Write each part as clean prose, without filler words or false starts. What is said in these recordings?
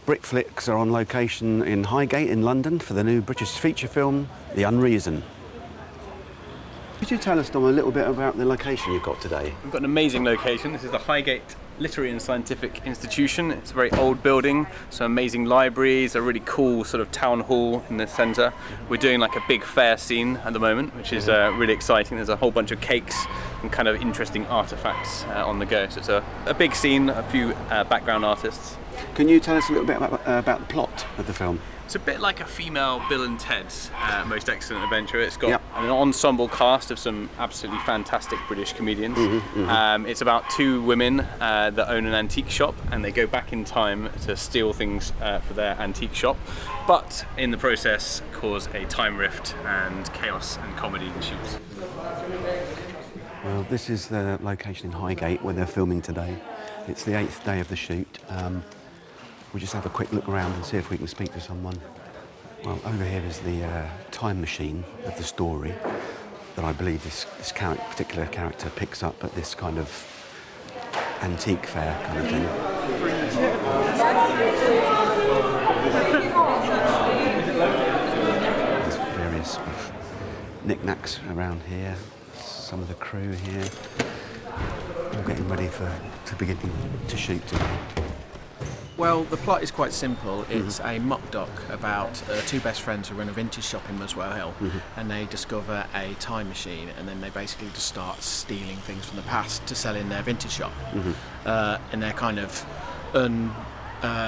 Britflicks are on location in Highgate in London for the new British feature film, The Unreason. Could you tell us, Dom, a little bit about the location you've got today? We've got an amazing location. This is the Highgate Literary and Scientific Institution. It's a very old building, so amazing libraries, a really cool sort of town hall in the centre. We're doing like a big fair scene at the moment, which is really exciting. There's a whole bunch of cakes and kind of interesting artefacts on the go. So it's a big scene, a few background artists. Can you tell us a little bit about the plot of the film? It's a bit like a female Bill and Ted's Most Excellent Adventure. It's got an ensemble cast of some absolutely fantastic British comedians. It's about two women that own an antique shop, and they go back in time to steal things for their antique shop, but in the process cause a time rift and chaos and comedy ensues. Well, this is the location in Highgate where they're filming today. It's the 8th day of the shoot. We'll just have a quick look around and see if we can speak to someone. Well, over here is the time machine of the story that I believe this particular character picks up at this kind of antique fair kind of thing. There's various sort of knickknacks around here. Some of the crew here, all getting ready to begin to shoot today. Well, the plot is quite simple. It's a mock doc about two best friends who run a vintage shop in Muswell Hill, and they discover a time machine, and then they basically just start stealing things from the past to sell in their vintage shop. And they're kind of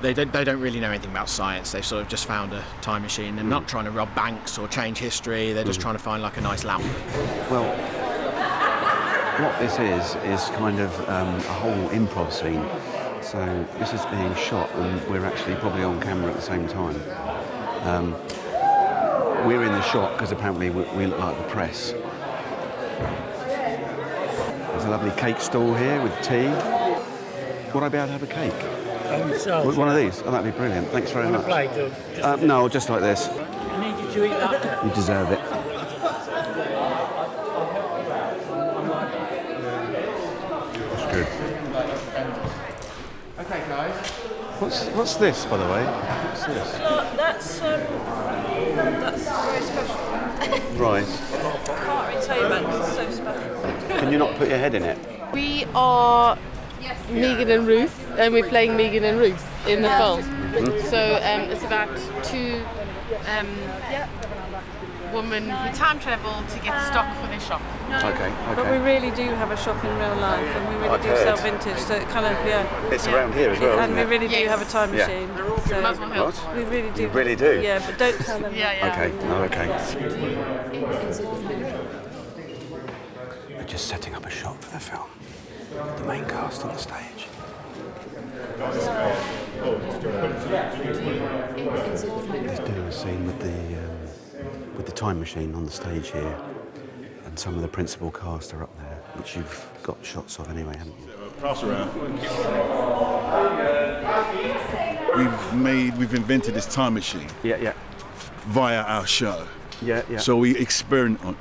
they don't really know anything about science. They've sort of just found a time machine. They're not trying to rob banks or change history. They're just trying to find like a nice lamp. Well, what this is kind of a whole improv scene. So this is being shot, and we're actually probably on camera at the same time. We're in the shot because apparently we look like the press. There's a lovely cake stall here with tea. Would I be able to have a cake? So, One of these? Oh, that'd be brilliant. Thanks very much. Plate, no, just like this. I need you to eat that. You deserve it. That's good. Okay, guys. What's this, by the way? What's this? That's very special. Right. I can't really tell you about it because it's so special. Can you not put your head in it? We are Megan and Ruth, and we're playing Megan and Ruth in the film. So it's about two women who time travel to get stock for their shop. Okay. But we really do have a shop in real life, and we really do sell vintage, so it kind of, It's around here as well, and we isn't it? really do have a time machine. So Muswell Hill. What? we really do. You really do? Yeah, but don't tell them. Okay. Oh, okay. We're just setting up a shot for the film. The main cast on the stage. Let's do a scene with the time machine on the stage here, and some of the principal cast are up there, which you've got shots of anyway, haven't you? Pass around. We've invented this time machine. Yeah. Via our show. Yeah. So we experiment on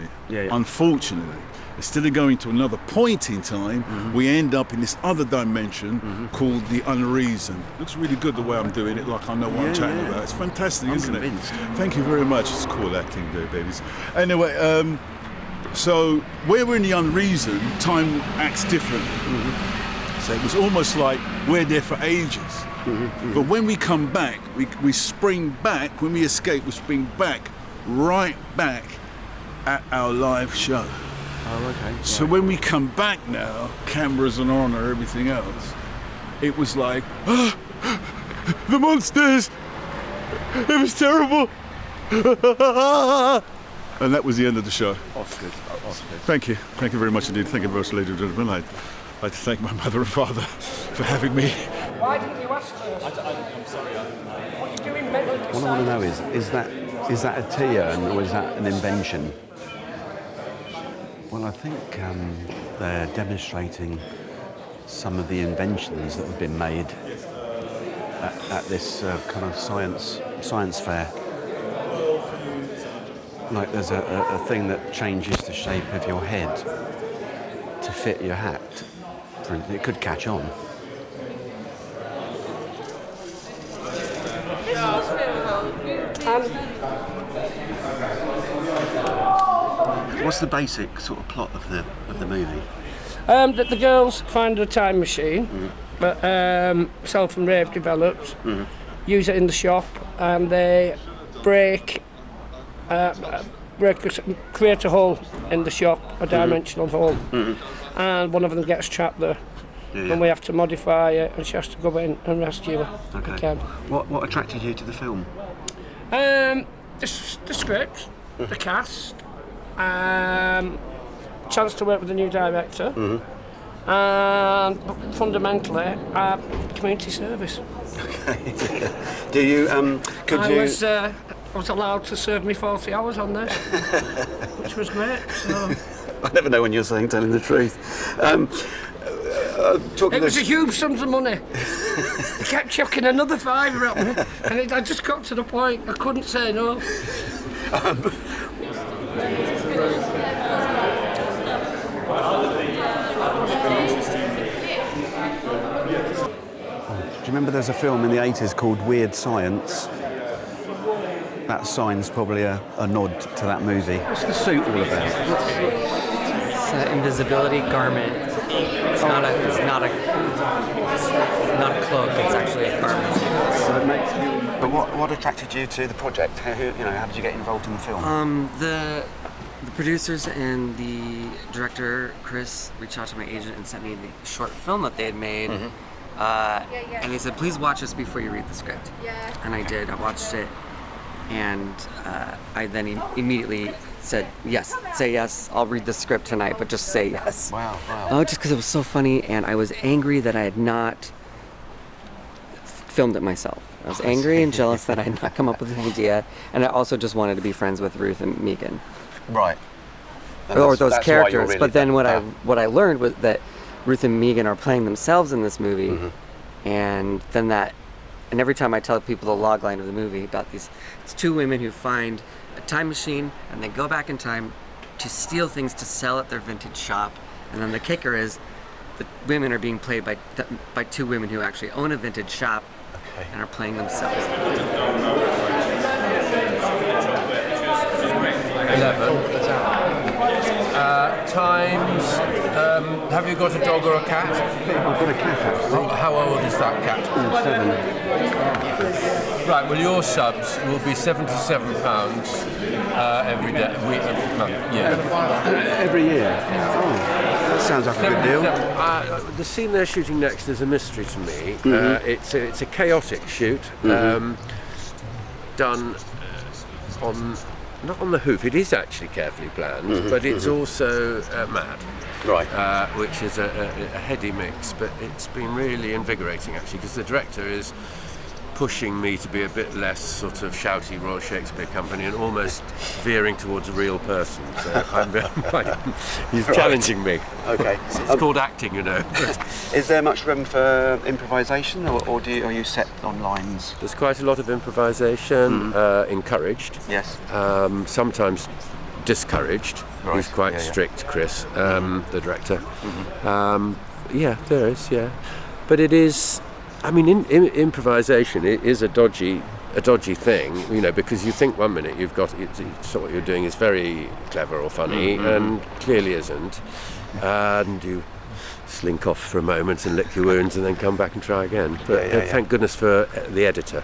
it. Yeah. Unfortunately, instead of going to another point in time, we end up in this other dimension called the unreason. Looks really good the way I'm doing it, like I know what I'm chatting about. It's fantastic, isn't convinced. it? Thank you very much. It's cool acting there, babies. Anyway, so where we're in the unreason, time acts differently. So it was almost like we're there for ages. But when we come back, we spring back. When we escape, we spring back, right back at our live show. Oh, okay. So when we come back now, cameras are on or everything else, it was like, the monsters! It was terrible! And that was the end of the show. Oscar. Thank you. Thank you very much indeed. Thank you very much, ladies and gentlemen. I'd like to thank my mother and father for having me. Why didn't you ask first? I'm sorry. What are you doing, mate? What I want to know is that a tea urn or is that an invention? Well, I think they're demonstrating some of the inventions that have been made at this kind of science fair. Like there's a thing that changes the shape of your head to fit your hat. It could catch on. What's the basic sort of plot of the movie? That the girls find a time machine that Self and Rave developed, use it in the shop, and they create a hole in the shop, a dimensional hole, and one of them gets trapped there. And we have to modify it, and she has to go in and rescue her. Okay. Again. What attracted you to the film? The script, the cast, chance to work with a new director, and fundamentally, community service. Okay. Do you? I was allowed to serve me 40 hours on this, which was great. So. I never know when you're telling the truth. It was a huge sums of money. He kept chucking another £5 at me, and I just got to the point I couldn't say no. Do you remember there's a film in the 80s called Weird Science? That sign's probably a nod to that movie. What's the suit all about? It's an invisibility garment. It's not a cloak. It's actually a garment. But what attracted you to the project? How did you get involved in the film? The producers and the director Chris reached out to my agent and sent me the short film that they had made. And they said, please watch this before you read the script. And I did. I watched it, and I then immediately said, yes, say yes, I'll read the script tonight, but just say yes. Wow. Oh, just because it was so funny, and I was angry that I had not filmed it myself. I was angry and jealous that I had not come up with an idea, and I also just wanted to be friends with Ruth and Megan. Right. Or those characters. Really, but then what I learned was that Ruth and Megan are playing themselves in this movie, and then and every time I tell people the log line of the movie about it's two women who find a time machine and they go back in time to steal things to sell at their vintage shop, and then the kicker is the women are being played by two women who actually own a vintage shop and are playing themselves. 11 times. Have you got a dog or a cat? I've got a cat actually. How old is that cat? 7. Right, well your subs will be £77 every day, month, Every year? Oh, that sounds like a good deal. The scene they're shooting next is a mystery to me. It's a chaotic shoot, done not on the hoof. It is actually carefully planned, but it's also mad. Right. Which is a heady mix, but it's been really invigorating actually, because the director is pushing me to be a bit less sort of shouty Royal Shakespeare Company and almost veering towards a real person. So he's challenging me. Okay. It's called acting, you know. Is there much room for improvisation, or are you set on lines? There's quite a lot of improvisation, encouraged. Yes. Sometimes discouraged. Right. He's quite strict, Chris, the director. There is, but it is. I mean, in improvisation, it is a dodgy thing, you know, because you think one minute so what you're doing is very clever or funny, and clearly isn't, and you slink off for a moment and lick your wounds and then come back and try again. But thank goodness for the editor.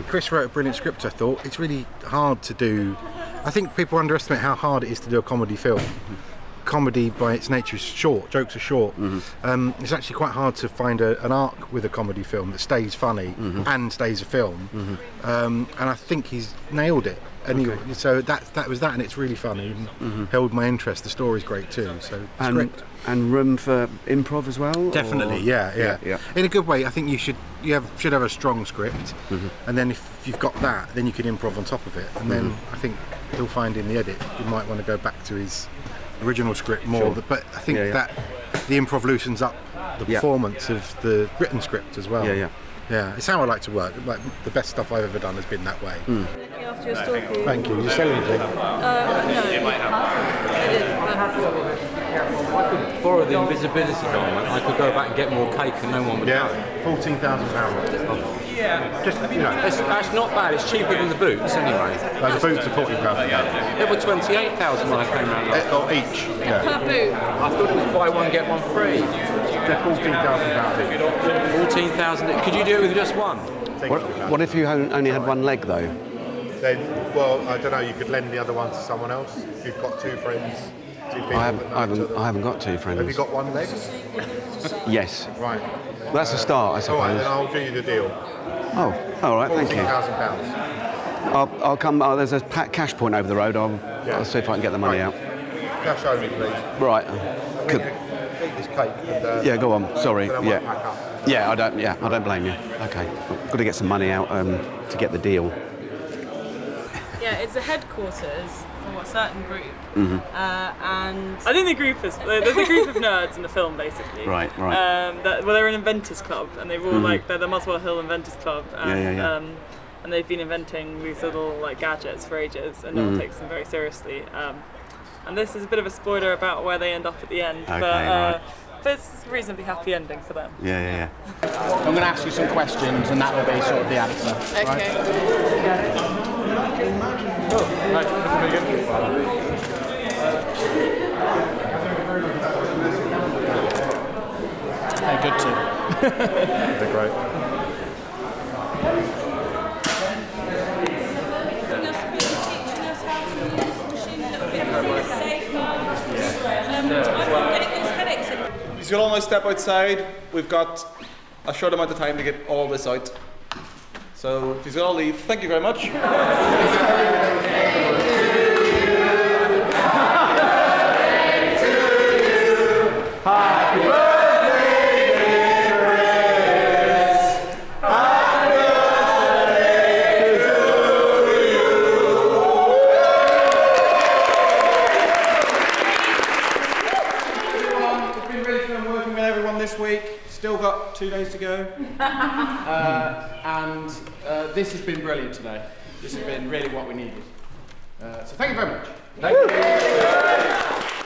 Chris wrote a brilliant script, I thought. It's really hard to do. I think people underestimate how hard it is to do a comedy film. Comedy by its nature is short, jokes are short. It's actually quite hard to find an arc with a comedy film that stays funny and stays a film, and I think he's nailed it. Anyway, so that was that, and it's really funny and held my interest. The story's great too, so it's great. And room for improv as well? Definitely, yeah. In a good way. I think you should have a strong script, and then if you've got that, then you can improv on top of it, and then I think he'll find in the edit you might want to go back to his original script more, but I think that the improv loosens up the performance of the written script as well. It's how I like to work. Like the best stuff I've ever done has been that way. After your story. Thank you. You sell anything? No. I did. I could borrow the invisibility helmet, I could go back and get more cake and no one would know. £14,000. Just, that's not bad, it's cheaper than the boots anyway. Those boots are £14,000. They were 28,000 when I came round last Or each. Per boot. I thought it was buy one, get one free. They're £14,000 each. 14,000, could you do it with just one? What if you only had one leg though? Then, well, I don't know, you could lend the other one to someone else. If you've got two friends, two people. I haven't got two friends. Have you got one leg? Yes. Right. That's a start, I suppose. All right, then I'll do you the deal. Oh, all right, thank you. £14,000. I'll come. There's a cash point over the road. I'll see if I can get the money out. Cash only, please. Right. Eat this cake. And, Yeah, go on. Sorry. then I might pack up. Yeah, I don't blame you. Okay, I've got to get some money out to get the deal. Yeah, it's a headquarters for a certain group, Mm-hmm. and I think the group is there's a group of nerds in the film basically. Right. They're an inventors club, and they've all they're the Muswell Hill Inventors Club, and, and they've been inventing these little gadgets for ages, and no one takes them very seriously. And this is a bit of a spoiler about where they end up at the end, Okay, but it's a reasonably happy ending for them. Yeah. I'm going to ask you some questions, and that will be sort of the answer. Okay. They're good too. They're great. He's got almost step outside. We've got a short amount of time to get all this out. So if he's got to leave, thank you very much. Happy birthday, dear Chris. Happy birthday to you. It's been really fun working with everyone this week. Still got 2 days to go. And this has been brilliant today. This has been really what we needed. So thank you very much. Thank you.